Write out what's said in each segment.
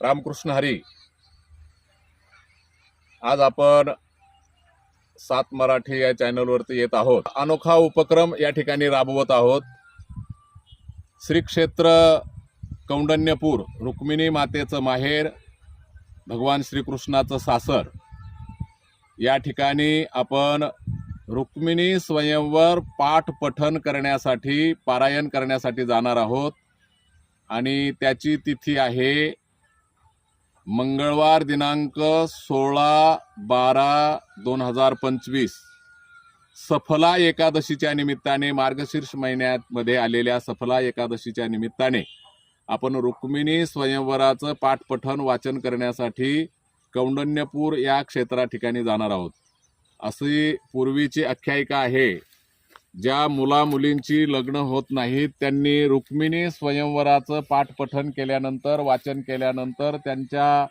रामकृष्ण हरी। आज आपण 7 मराठी या चॅनलवरती येत आहोत। अनोखा उपक्रम या ठिकाणी राबवत आहोत। श्री क्षेत्र कौंडण्यपूर, रुक्मिणी मातेचं माहेर, भगवान श्रीकृष्णाचं सासर, या ठिकाणी आपण रुक्मिणी स्वयंवर पाठ पठन करण्यासाठी, पारायण करण्यासाठी जाणार आहोत। आणि त्याची तिथी आहे मंगळवार दिनांक 16/12/2025, सफला एकादशीच्या निमित्ताने, मार्गशीर्ष महिन्यामध्ये आलेल्या सफला एकादशीच्या निमित्ताने आपण रुक्मिणी स्वयंवराचं पाठपठन वाचन करण्यासाठी कौंडण्यपूर या क्षेत्रा ठिकाणी जाणार आहोत। अशी पूर्वीची आख्यायिका आहे, ज्या मुला मुलींची लग्न होत नाहीत त्यांनी रुक्मिणी स्वयंवराचं पाठपठन केल्यानंतर, वाचन केल्यानंतर त्यांच्या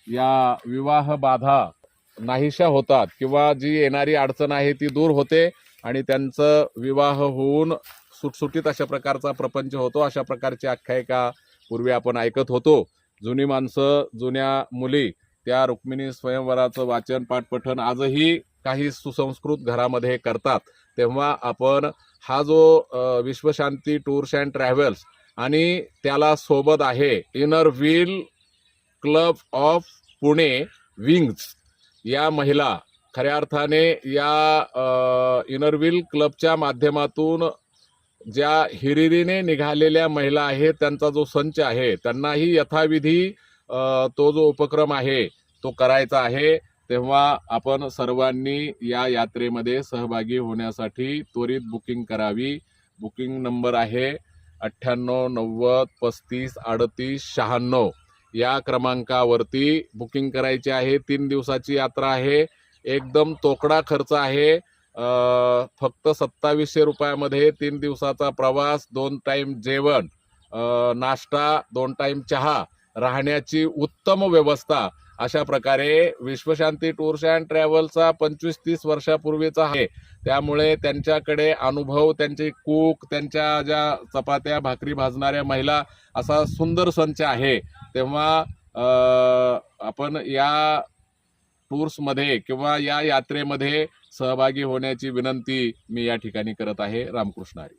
या विवाह बाधा नाहीशा होतात किंवा जी येणारी अडचण आहे ती दूर होते आणि त्यांचं विवाह होऊन सुटसुटीत अशा प्रकारचा प्रपंच होतो। अशा प्रकारची आख्यायिका पूर्वी आपण ऐकत होतो। जुनी माणसं, जुन्या मुली त्या रुक्मिणी स्वयंवराचं वाचन, पाठपठन आजही काही सुसंस्कृत घरामध्ये करतात। तेव्हा आपण हा जो विश्वशांती टूर्स अँड ट्रॅव्हल्स आणि त्याला सोबत आहे inner wheel club of Pune wings या महिला, खऱ्या अर्थाने या इनर व्हील क्लबच्या माध्यमातून ज्या हिरिरीने निघालेल्या महिला आहेत, त्यांचा जो संच आहे, त्यांनाही यथाविधी तो जो उपक्रम आहे तो करायचा आहे। तेव्हा आपण सर्वांनी या यात्रेमध्ये सहभागी होण्यासाठी त्वरित बुकिंग करावी। बुकिंग नंबर आहे 9890353896। या क्रमांकावरती बुकिंग करायची आहे। 3 दिवसाची यात्रा आहे। एकदम तोकडा खर्च आहे। फक्त 2700 रुपयामध्ये 3 दिवसाचा प्रवास, 2 टाइम जेवण, नाश्ता, 2 टाइम चहा, राहण्याची उत्तम व्यवस्था, अशा प्रकारे विश्वशांती टूर्स अँड ट्रॅव्हल्सचा 25-30 वर्षापूर्वीचा आहे। त्यामुळे त्यांच्याकडे अनुभव, त्यांचे कूक, त्यांच्या ज्या चपात्या भाकरी भाजणाऱ्या महिला, असा सुंदर संच आहे। तेव्हा आपण या टूर्समध्ये किंवा या यात्रेमध्ये सहभागी होण्याची विनंती मी या ठिकाणी करत आहे। रामकृष्ण हरी।